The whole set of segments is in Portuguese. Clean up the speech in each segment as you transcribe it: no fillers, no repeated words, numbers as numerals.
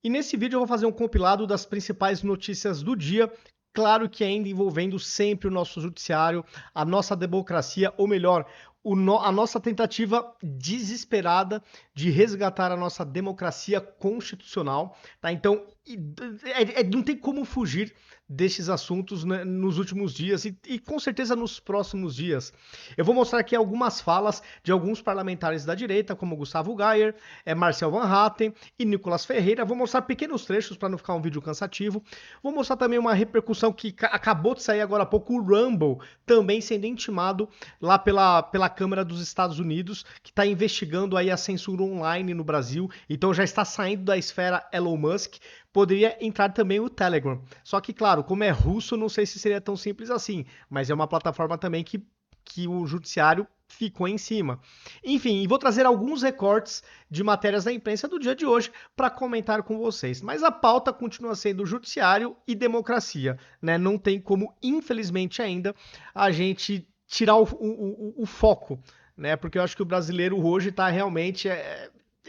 E nesse vídeo eu vou fazer um compilado das principais notícias do dia, claro que ainda envolvendo sempre o nosso judiciário, a nossa democracia, ou melhor, a nossa tentativa desesperada de resgatar a nossa democracia constitucional, tá? Então, não tem como fugir destes assuntos, né, nos últimos dias e com certeza nos próximos dias. Eu vou mostrar aqui algumas falas de alguns parlamentares da direita, como Gustavo Gayer, Marcel Van Hatten e Nicolas Ferreira. Vou mostrar pequenos trechos para não ficar um vídeo cansativo. Vou mostrar também uma repercussão que acabou de sair agora há pouco, o Rumble também sendo intimado lá pela Câmara dos Estados Unidos, que está investigando aí a censura online no Brasil, então já está saindo da esfera Elon Musk. Poderia entrar também o Telegram. Só que, claro, como é russo, não sei se seria tão simples assim, mas é uma plataforma também que o judiciário ficou em cima. Enfim, vou trazer alguns recortes de matérias da imprensa do dia de hoje para comentar com vocês. Mas a pauta continua sendo judiciário e democracia, né? Não tem como, infelizmente ainda, a gente tirar o foco, né? Porque eu acho que o brasileiro hoje está realmente...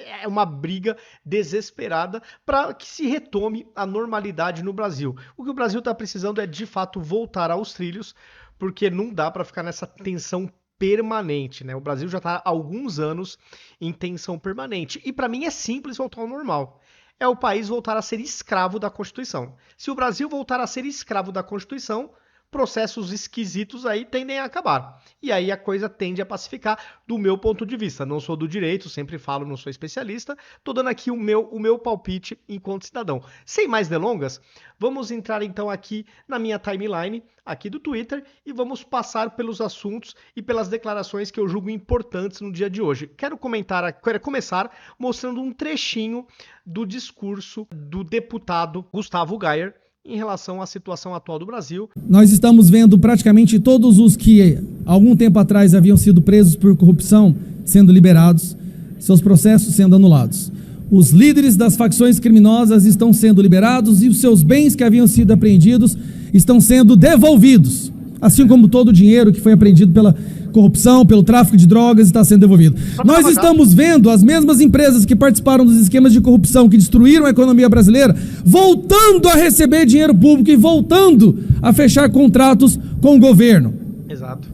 É uma briga desesperada para que se retome a normalidade no Brasil. O que o Brasil está precisando é, de fato, voltar aos trilhos, porque não dá para ficar nessa tensão permanente, né? O Brasil já está há alguns anos em tensão permanente. E para mim é simples voltar ao normal. É o país voltar a ser escravo da Constituição. Se o Brasil voltar a ser escravo da Constituição, processos esquisitos aí tendem a acabar. E aí a coisa tende a pacificar, do meu ponto de vista. Não sou do direito, sempre falo, não sou especialista. Tô dando aqui o meu palpite enquanto cidadão. Sem mais delongas, vamos entrar então aqui na minha timeline, aqui do Twitter, e vamos passar pelos assuntos e pelas declarações que eu julgo importantes no dia de hoje. Quero começar mostrando um trechinho do discurso do deputado Gustavo Gayer, em relação à situação atual do Brasil. Nós estamos vendo praticamente todos os que algum tempo atrás haviam sido presos por corrupção sendo liberados, seus processos sendo anulados. Os líderes das facções criminosas estão sendo liberados e os seus bens que haviam sido apreendidos estão sendo devolvidos, assim como todo o dinheiro que foi apreendido pela corrupção, pelo tráfico de drogas está sendo devolvido. Nós estamos vendo as mesmas empresas que participaram dos esquemas de corrupção que destruíram a economia brasileira voltando a receber dinheiro público e voltando a fechar contratos com o governo. Exato.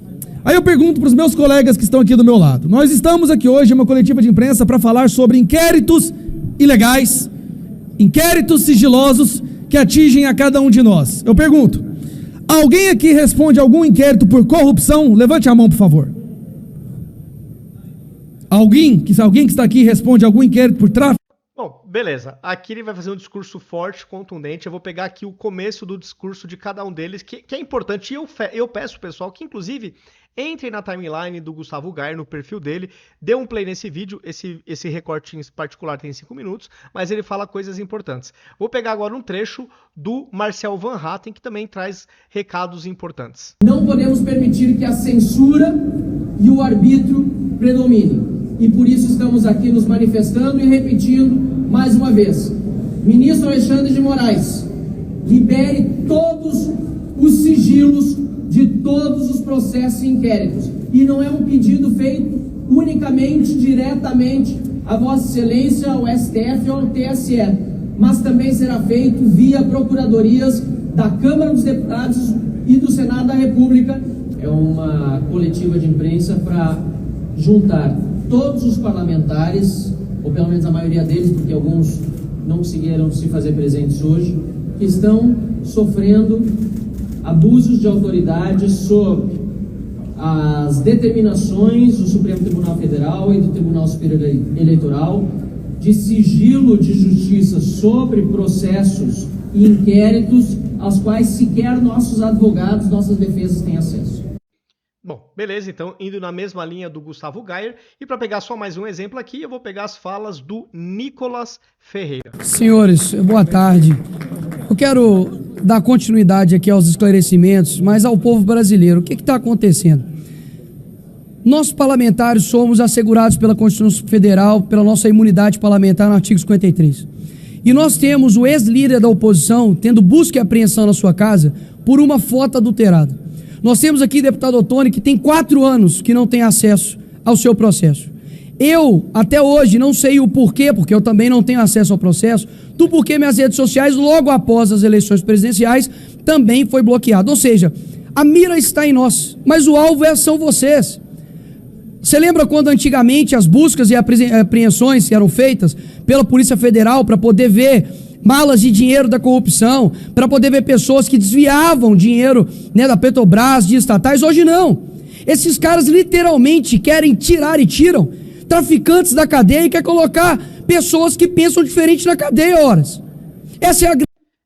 Aí eu pergunto para os meus colegas que estão aqui do meu lado. Nós estamos aqui hoje em uma coletiva de imprensa para falar sobre inquéritos ilegais, inquéritos sigilosos que atingem a cada um de nós. Eu pergunto: alguém aqui responde algum inquérito por corrupção? Levante a mão, por favor. Alguém que está aqui responde algum inquérito por tráfico? Bom, beleza. Aqui ele vai fazer um discurso forte, contundente. Eu vou pegar aqui o começo do discurso de cada um deles, que é importante. E eu peço, pessoal, que inclusive entrem na timeline do Gustavo Gayer, no perfil dele, dê um play nesse vídeo. Esse recorte em particular tem 5 minutos, mas ele fala coisas importantes. Vou pegar agora um trecho do Marcel Van Hatten, que também traz recados importantes. Não podemos permitir que a censura e o arbítrio predominem. E por isso estamos aqui nos manifestando e repetindo mais uma vez. Ministro Alexandre de Moraes, libere todos os sigilos de todos os processos e inquéritos. E não é um pedido feito unicamente, diretamente a Vossa Excelência, ao STF ou ao TSE, mas também será feito via procuradorias da Câmara dos Deputados e do Senado da República. É uma coletiva de imprensa para juntar todos os parlamentares, ou pelo menos a maioria deles, porque alguns não conseguiram se fazer presentes hoje, que estão sofrendo abusos de autoridade sob as determinações do Supremo Tribunal Federal e do Tribunal Superior Eleitoral de sigilo de justiça sobre processos e inquéritos aos quais sequer nossos advogados, nossas defesas têm acesso. Bom, beleza, então, indo na mesma linha do Gustavo Gayer, e para pegar só mais um exemplo aqui, eu vou pegar as falas do Nicolas Ferreira. Senhores, boa tarde. Eu quero dar continuidade aqui aos esclarecimentos, mas ao povo brasileiro. O que está acontecendo? Nós parlamentares somos assegurados pela Constituição Federal, pela nossa imunidade parlamentar no artigo 53. E nós temos o ex-líder da oposição tendo busca e apreensão na sua casa por uma foto adulterada. Nós temos aqui deputado Ottoni, que tem 4 anos que não tem acesso ao seu processo. Eu, até hoje, não sei o porquê, porque eu também não tenho acesso ao processo, do porquê minhas redes sociais, logo após as eleições presidenciais, também foi bloqueado. Ou seja, a mira está em nós, mas o alvo são vocês. Você lembra quando antigamente as buscas e apreensões eram feitas pela Polícia Federal para poder ver malas de dinheiro da corrupção, para poder ver pessoas que desviavam dinheiro, né, da Petrobras, de estatais? Hoje não. Esses caras literalmente querem tirar e tiram traficantes da cadeia e quer colocar pessoas que pensam diferente na cadeia, horas. Essa é a...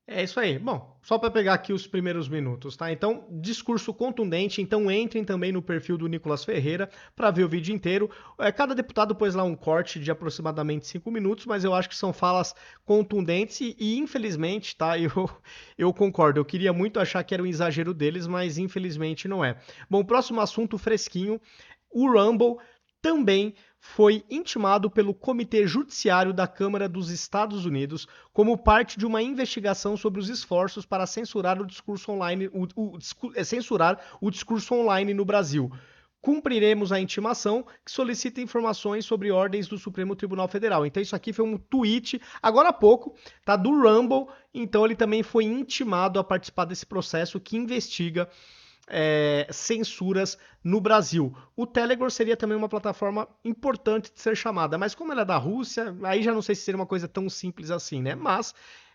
É isso aí. Bom, só para pegar aqui os primeiros minutos, tá? Então, discurso contundente. Então, entrem também no perfil do Nicolas Ferreira para ver o vídeo inteiro. Cada deputado pôs lá um corte de aproximadamente 5 minutos, mas eu acho que são falas contundentes e infelizmente, tá? Eu concordo. Eu queria muito achar que era um exagero deles, mas infelizmente não é. Bom, próximo assunto fresquinho. O Rumble também foi intimado pelo Comitê Judiciário da Câmara dos Estados Unidos como parte de uma investigação sobre os esforços para censurar o discurso online, censurar o discurso online no Brasil. Cumpriremos a intimação que solicita informações sobre ordens do Supremo Tribunal Federal. Então isso aqui foi um tweet, agora há pouco, tá, do Rumble. Então ele também foi intimado a participar desse processo que investiga censuras no Brasil. O Telegram seria também uma plataforma importante de ser chamada, mas como ela é da Rússia, aí já não sei se seria uma coisa tão simples assim, né? Mas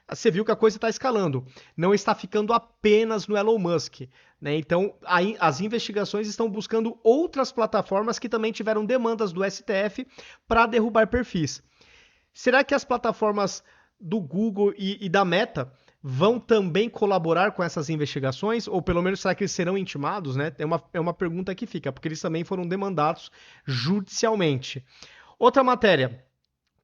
você viu que a coisa está escalando. Não está ficando apenas no Elon Musk, né? Então, aí, as investigações estão buscando outras plataformas que também tiveram demandas do STF para derrubar perfis. Será que as plataformas do Google e da Meta vão também colaborar com essas investigações? Ou pelo menos será que eles serão intimados, né? É uma pergunta que fica, porque eles também foram demandados judicialmente. Outra matéria.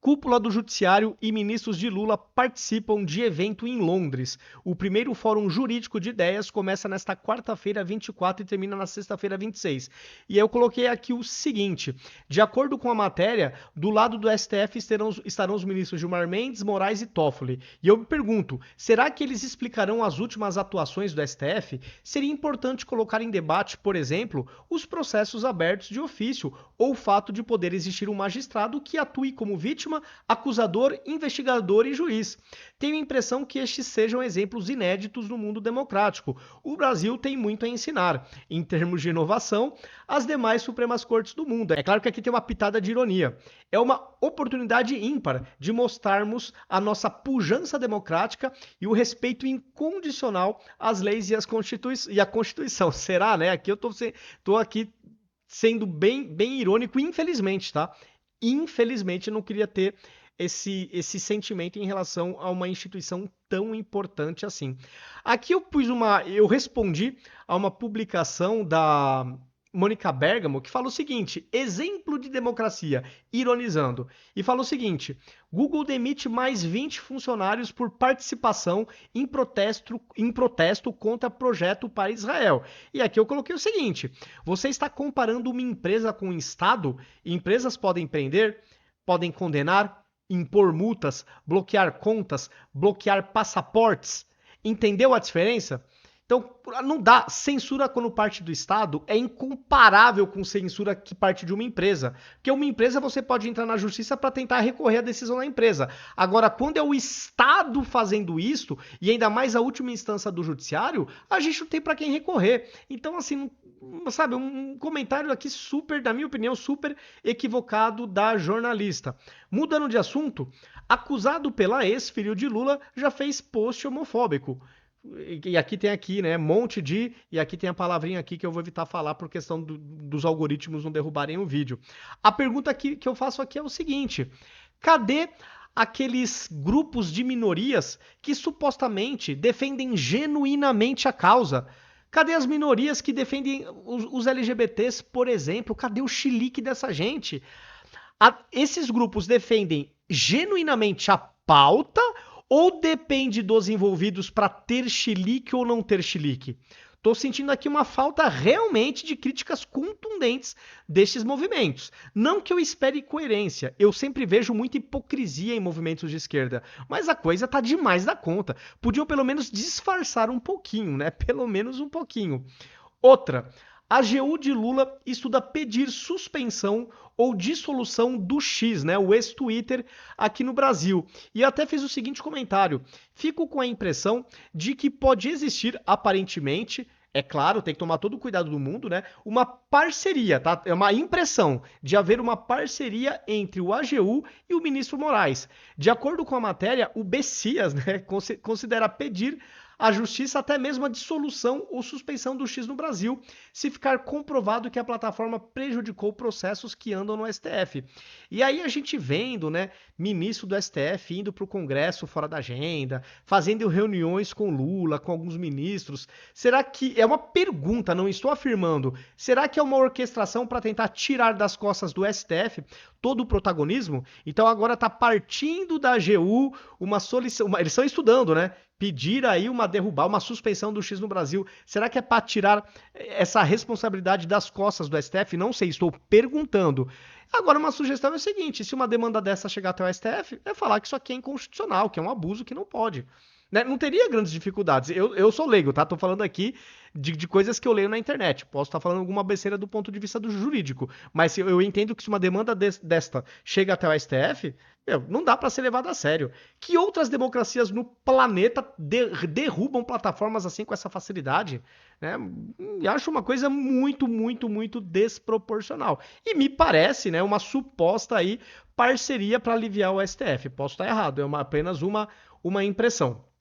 Cúpula do Judiciário e ministros de Lula participam de evento em Londres. O primeiro Fórum Jurídico de Ideias começa nesta quarta-feira, 24, e termina na sexta-feira, 26. E eu coloquei aqui o seguinte: de acordo com a matéria, do lado do STF estarão os ministros Gilmar Mendes, Moraes e Toffoli. E eu me pergunto, será que eles explicarão as últimas atuações do STF? Seria importante colocar em debate, por exemplo, os processos abertos de ofício ou o fato de poder existir um magistrado que atue como vítima, acusador, investigador e juiz. Tenho a impressão que estes sejam exemplos inéditos no mundo democrático. O Brasil tem muito a ensinar, em termos de inovação, às demais Supremas Cortes do mundo. É claro que aqui tem uma pitada de ironia. É uma oportunidade ímpar de mostrarmos a nossa pujança democrática e o respeito incondicional às leis e à Constituição. Será, né? Aqui eu tô aqui sendo bem irônico, infelizmente, tá? Infelizmente, eu não queria ter esse sentimento em relação a uma instituição tão importante assim. Aqui eu respondi a uma publicação da Mônica Bergamo, que fala o seguinte: exemplo de democracia, ironizando, e fala o seguinte: Google demite mais 20 funcionários por participação em protesto contra projeto para Israel. E aqui eu coloquei o seguinte: você está comparando uma empresa com um Estado? Empresas podem prender, podem condenar, impor multas, bloquear contas, bloquear passaportes. Entendeu a diferença? Então, não dá. Censura quando parte do Estado é incomparável com censura que parte de uma empresa. Porque uma empresa você pode entrar na justiça para tentar recorrer à decisão da empresa. Agora, quando é o Estado fazendo isso, e ainda mais a última instância do judiciário, a gente não tem para quem recorrer. Então, assim, sabe, um comentário aqui super, na minha opinião, super equivocado da jornalista. Mudando de assunto, acusado pela ex-filho de Lula, já fez post homofóbico. E aqui tem né, monte de... E aqui tem a palavrinha aqui que eu vou evitar falar por questão dos algoritmos não derrubarem o vídeo. A pergunta que eu faço aqui é o seguinte: cadê aqueles grupos de minorias que supostamente defendem genuinamente a causa? Cadê as minorias que defendem os LGBTs, por exemplo? Cadê o chilique dessa gente? Esses grupos defendem genuinamente a pauta ou depende dos envolvidos para ter chilique ou não ter chilique? Estou sentindo aqui uma falta realmente de críticas contundentes destes movimentos. Não que eu espere coerência, eu sempre vejo muita hipocrisia em movimentos de esquerda, mas a coisa tá demais da conta. Podiam pelo menos disfarçar um pouquinho, né? Pelo menos um pouquinho. Outra, A AGU de Lula estuda pedir suspensão ou dissolução do X, né, o ex-Twitter aqui no Brasil. E até fez o seguinte comentário: fico com a impressão de que pode existir, aparentemente, é claro, tem que tomar todo o cuidado do mundo, né, uma parceria, tá? É uma impressão de haver uma parceria entre o AGU e o ministro Moraes. De acordo com a matéria, o Bessias, né, considera pedir à justiça até mesmo a dissolução ou suspensão do X no Brasil, se ficar comprovado que a plataforma prejudicou processos que andam no STF. E aí a gente vendo, né, ministro do STF indo para o Congresso fora da agenda, fazendo reuniões com Lula, com alguns ministros. Será que, é uma pergunta, não estou afirmando, será que é uma orquestração para tentar tirar das costas do STF todo o protagonismo? Então agora está partindo da AGU uma solicitação, eles estão estudando, né? Pedir aí uma suspensão do X no Brasil. Será que é para tirar essa responsabilidade das costas do STF? Não sei, estou perguntando. Agora, uma sugestão é o seguinte: se uma demanda dessa chegar até o STF, é falar que isso aqui é inconstitucional, que é um abuso, que não pode. Né? Não teria grandes dificuldades. Eu sou leigo, tá? Tô falando aqui de coisas que eu leio na internet. Posso estar falando alguma besteira do ponto de vista do jurídico. Mas eu entendo que se uma demanda desta chega até o STF, não dá para ser levado a sério. Que outras democracias no planeta derrubam plataformas assim com essa facilidade? Né? E acho uma coisa muito, muito, muito desproporcional. E me parece, né, uma suposta aí parceria para aliviar o STF. Posso estar errado, é apenas uma impressão.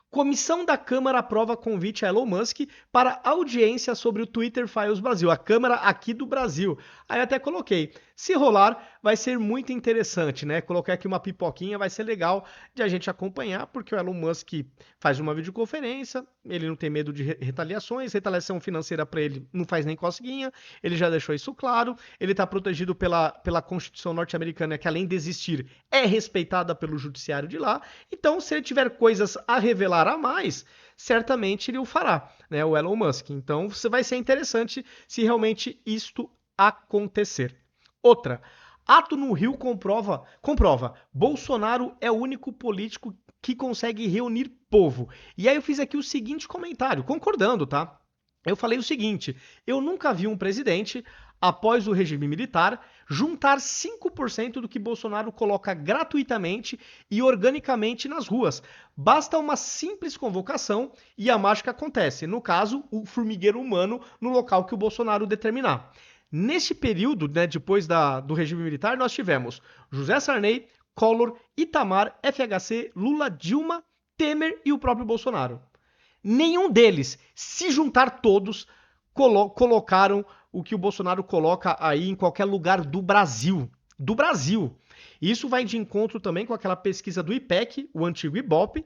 Comissão da Câmara aprova convite a Elon Musk para audiência sobre o Twitter Files Brasil. A Câmara aqui do Brasil. Aí até coloquei. Se rolar, vai ser muito interessante, né? Coloquei aqui uma pipoquinha, vai ser legal de a gente acompanhar, porque o Elon Musk faz uma videoconferência, ele não tem medo de retaliações, retaliação financeira para ele não faz nem cosquinha, ele já deixou isso claro, ele está protegido pela Constituição norte-americana, que além de existir, é respeitada pelo judiciário de lá. Então, se ele tiver coisas a revelar a mais, certamente ele o fará, né? O Elon Musk. Então, vai ser interessante se realmente isto acontecer. Outra, ato no Rio comprova, Bolsonaro é o único político que consegue reunir povo. E aí eu fiz aqui o seguinte comentário, concordando, tá? Eu falei o seguinte: eu nunca vi um presidente, após o regime militar, juntar 5% do que Bolsonaro coloca gratuitamente e organicamente nas ruas. Basta uma simples convocação e a mágica acontece. No caso, o formigueiro humano no local que o Bolsonaro determinar. Neste período, né, depois do regime militar, nós tivemos José Sarney, Collor, Itamar, FHC, Lula, Dilma, Temer e o próprio Bolsonaro. Nenhum deles, se juntar todos, colocaram o que o Bolsonaro coloca aí em qualquer lugar do Brasil. Do Brasil. Isso vai de encontro também com aquela pesquisa do IPEC, o antigo IBOP,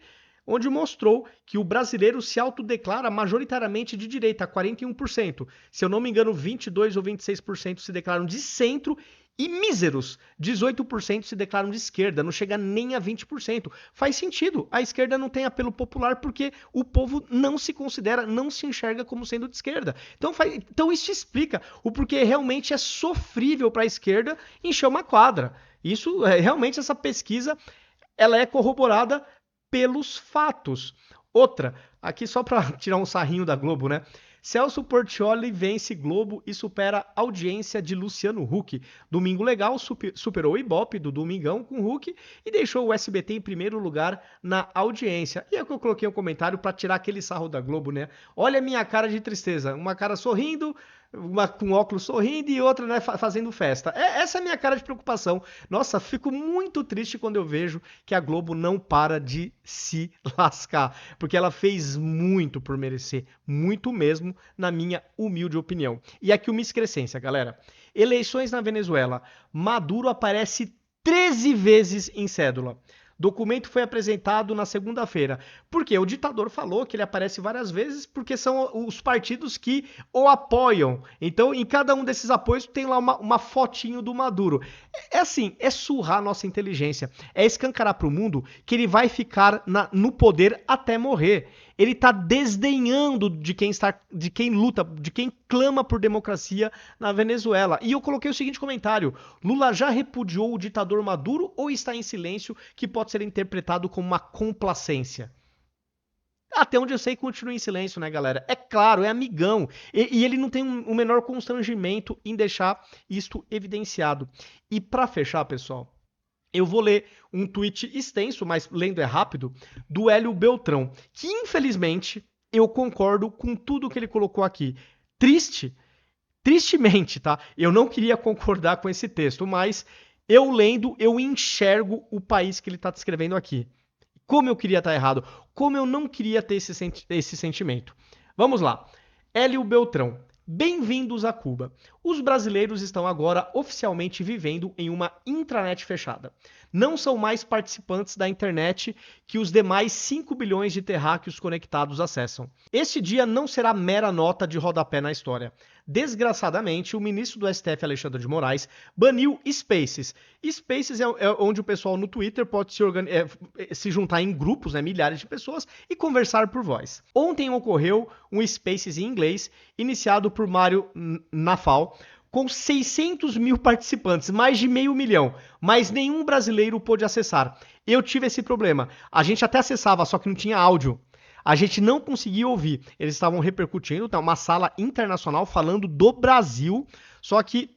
onde mostrou que o brasileiro se autodeclara majoritariamente de direita, 41%. Se eu não me engano, 22% ou 26% se declaram de centro e míseros 18% se declaram de esquerda, não chega nem a 20%. Faz sentido, a esquerda não tem apelo popular porque o povo não se considera, não se enxerga como sendo de esquerda. Então isso explica o porquê realmente é sofrível para a esquerda encher uma quadra. Isso, realmente, essa pesquisa, ela é corroborada pelos fatos. Outra, aqui só para tirar um sarrinho da Globo, né? Celso Portiolli vence Globo e supera a audiência de Luciano Huck. Domingo Legal superou o Ibope do Domingão com Huck e deixou o SBT em primeiro lugar na audiência. E é que eu coloquei um comentário para tirar aquele sarro da Globo, né? Olha a minha cara de tristeza. Uma cara sorrindo, uma com óculos sorrindo e outra, né, fazendo festa. Essa é a minha cara de preocupação. Nossa, fico muito triste quando eu vejo que a Globo não para de se lascar, porque ela fez muito por merecer, muito mesmo, na minha humilde opinião. E aqui uma excrescência, galera. Eleições na Venezuela. Maduro aparece 13 vezes em cédula. Documento foi apresentado na segunda-feira. Por quê? O ditador falou que ele aparece várias vezes porque são os partidos que o apoiam. Então, em cada um desses apoios tem lá uma fotinho do Maduro. É assim, é surrar a nossa inteligência. É escancarar para o mundo que ele vai ficar no poder até morrer. Ele está desdenhando de quem luta, de quem clama por democracia na Venezuela. E eu coloquei o seguinte comentário: Lula já repudiou o ditador Maduro ou está em silêncio, que pode ser interpretado como uma complacência? Até onde eu sei, continua em silêncio, né, galera? É claro, é amigão. E ele não tem o menor constrangimento em deixar isto evidenciado. E para fechar, pessoal, eu vou ler um tweet extenso, mas lendo é rápido, do Hélio Beltrão, que infelizmente eu concordo com tudo que ele colocou aqui. Tristemente, tá? Eu não queria concordar com esse texto, mas eu lendo, eu enxergo o país que ele está descrevendo aqui. Como eu queria estar errado, como eu não queria ter esse sentimento. Vamos lá. Hélio Beltrão. Bem-vindos a Cuba. Os brasileiros estão agora oficialmente vivendo em uma intranet fechada. Não são mais participantes da internet que os demais 5 bilhões de terráqueos conectados acessam. Este dia não será mera nota de rodapé na história. Desgraçadamente, o ministro do STF, Alexandre de Moraes, baniu Spaces. Spaces é onde o pessoal no Twitter pode se juntar em grupos, né, milhares de pessoas, e conversar por voz. Ontem ocorreu um Spaces em inglês, iniciado por Mário Nafal, com 600 mil participantes, mais de 500 mil, mas nenhum brasileiro pôde acessar. Eu tive esse problema. A gente até acessava, só que não tinha áudio. A gente não conseguia ouvir. Eles estavam repercutindo, tá, uma sala internacional falando do Brasil, só que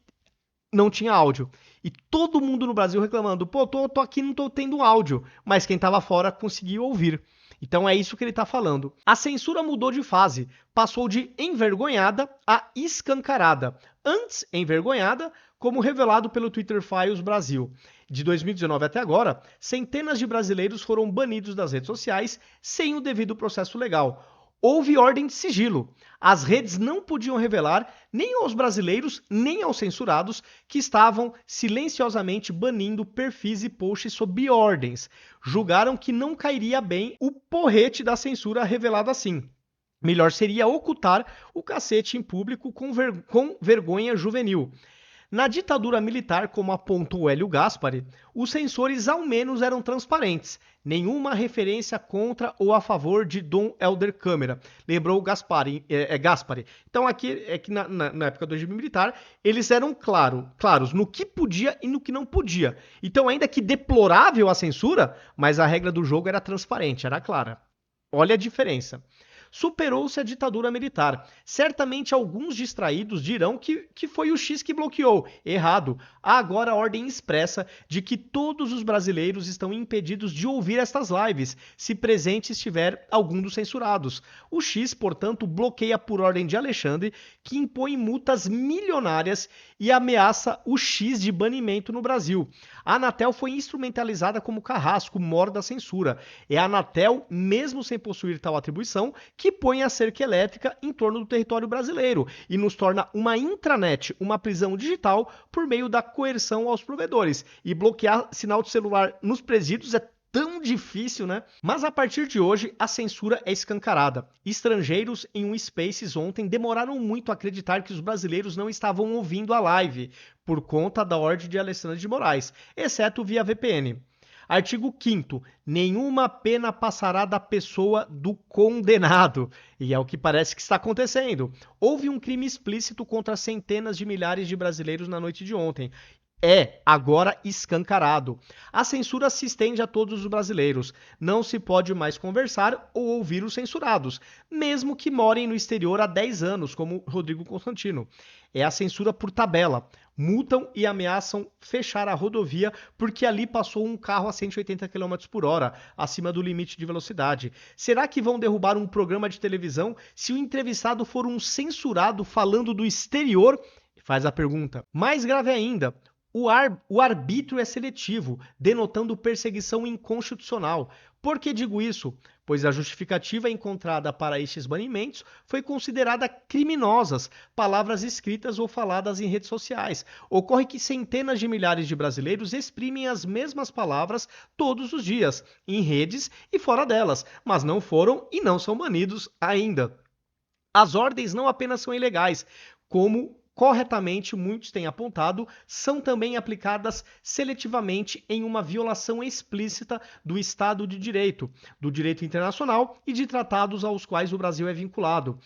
não tinha áudio. E todo mundo no Brasil reclamando, pô, tô aqui, não tô tendo áudio. Mas quem tava fora conseguiu ouvir. Então é isso que ele tá falando. A censura mudou de fase. Passou de envergonhada a escancarada. Antes envergonhada, como revelado pelo Twitter Files Brasil. De 2019 até agora, centenas de brasileiros foram banidos das redes sociais sem o devido processo legal. Houve ordem de sigilo. As redes não podiam revelar nem aos brasileiros, nem aos censurados que estavam silenciosamente banindo perfis e posts sob ordens. Julgaram que não cairia bem o porrete da censura revelado assim. Melhor seria ocultar o cacete em público com vergonha juvenil. Na ditadura militar, como apontou Hélio Gaspari, os censores ao menos eram transparentes. Nenhuma referência contra ou a favor de Dom Helder Câmara, lembrou Gaspari. Então aqui é que na época do regime militar, eles eram claros no que podia e no que não podia. Então ainda que deplorável a censura, mas a regra do jogo era transparente, era clara. Olha a diferença. Superou-se a ditadura militar. Certamente alguns distraídos dirão que foi o X que bloqueou. Errado. Há agora a ordem expressa de que todos os brasileiros estão impedidos de ouvir estas lives, se presente estiver algum dos censurados. O X, portanto, bloqueia por ordem de Alexandre, que impõe multas milionárias e ameaça o X de banimento no Brasil. A Anatel foi instrumentalizada como carrasco, mor da censura. É a Anatel, mesmo sem possuir tal atribuição, que põe a cerca elétrica em torno do território brasileiro e nos torna uma intranet, uma prisão digital por meio da coerção aos provedores. E bloquear sinal de celular nos presídios é tão difícil, né? Mas a partir de hoje, a censura é escancarada. Estrangeiros em um Spaces ontem demoraram muito a acreditar que os brasileiros não estavam ouvindo a live por conta da ordem de Alexandre de Moraes, exceto via VPN. Artigo 5º. Nenhuma pena passará da pessoa do condenado. E é o que parece que está acontecendo. Houve um crime explícito contra centenas de milhares de brasileiros na noite de ontem. É agora escancarado. A censura se estende a todos os brasileiros. Não se pode mais conversar ou ouvir os censurados, mesmo que morem no exterior há 10 anos, como Rodrigo Constantino. É a censura por tabela. Multam e ameaçam fechar a rodovia porque ali passou um carro a 180 km por hora, acima do limite de velocidade. Será que vão derrubar um programa de televisão se o entrevistado for um censurado falando do exterior? Faz a pergunta. Mais grave ainda, o arbítrio é seletivo, denotando perseguição inconstitucional. Por que digo isso? Pois a justificativa encontrada para estes banimentos foi considerada criminosas, palavras escritas ou faladas em redes sociais. Ocorre que centenas de milhares de brasileiros exprimem as mesmas palavras todos os dias, em redes e fora delas, mas não foram e não são banidos ainda. As ordens não apenas são ilegais, como corretamente muitos têm apontado, são também aplicadas seletivamente em uma violação explícita do Estado de Direito, do direito internacional e de tratados aos quais o Brasil é vinculado.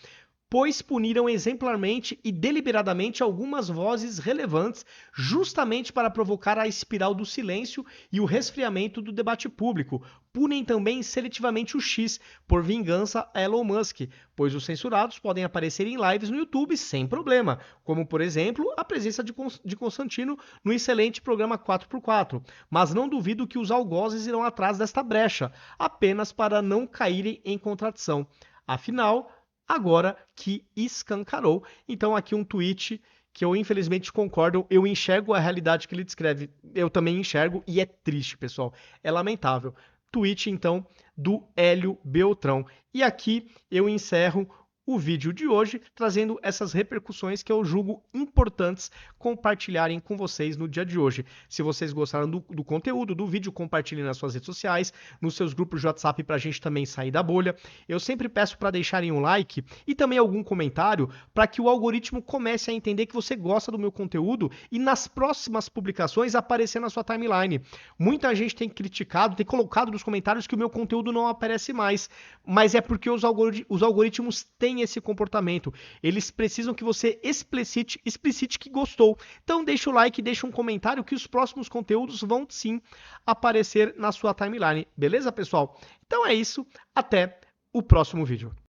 pois puniram exemplarmente e deliberadamente algumas vozes relevantes, justamente para provocar a espiral do silêncio e o resfriamento do debate público. Punem também seletivamente o X, por vingança a Elon Musk, pois os censurados podem aparecer em lives no YouTube sem problema, como, por exemplo, a presença de Constantino no excelente programa 4x4. Mas não duvido que os algozes irão atrás desta brecha, apenas para não caírem em contradição. Afinal, agora que escancarou. Então aqui um tweet que eu infelizmente concordo, eu enxergo a realidade que ele descreve, eu também enxergo e é triste, pessoal, é lamentável. Tweet então do Hélio Beltrão. E aqui eu encerro o vídeo de hoje, trazendo essas repercussões que eu julgo importantes compartilharem com vocês no dia de hoje. Se vocês gostaram do conteúdo, do vídeo, compartilhem nas suas redes sociais, nos seus grupos de WhatsApp para a gente também sair da bolha. Eu sempre peço para deixarem um like e também algum comentário para que o algoritmo comece a entender que você gosta do meu conteúdo e nas próximas publicações aparecer na sua timeline. Muita gente tem criticado, tem colocado nos comentários que o meu conteúdo não aparece mais, mas é porque os algoritmos têm esse comportamento. Eles precisam que você explicite que gostou. Então deixa o like, deixa um comentário que os próximos conteúdos vão sim aparecer na sua timeline. Beleza, pessoal? Então é isso. Até o próximo vídeo.